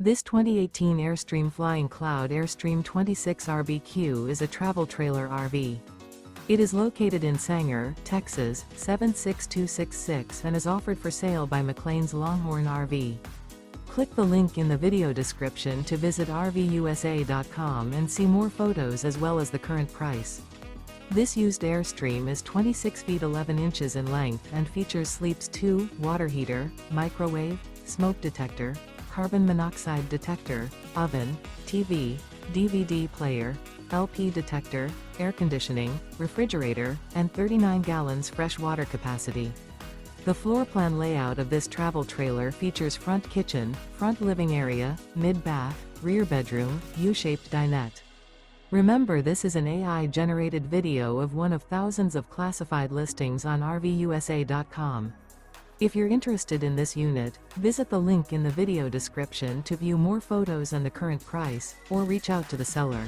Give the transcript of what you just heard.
This 2018 Airstream Flying Cloud AIRSTREAM 26RBQ is a travel trailer RV. It is located in Sanger, Texas, 76266 and is offered for sale by McClain's Longhorn RV. Click the link in the video description to visit RVUSA.com and see more photos as well as the current price. This used Airstream is 26 feet 11 inches in length and features sleeps 2, water heater, microwave, smoke detector, carbon monoxide detector, oven, TV, DVD player, LP detector, air conditioning, refrigerator, and 39 gallons fresh water capacity. The floor plan layout of this travel trailer features front kitchen, front living area, mid-bath, rear bedroom, U-shaped dinette. Remember, this is an AI-generated video of one of thousands of classified listings on RVUSA.com. If you're interested in this unit, visit the link in the video description to view more photos and the current price, or reach out to the seller.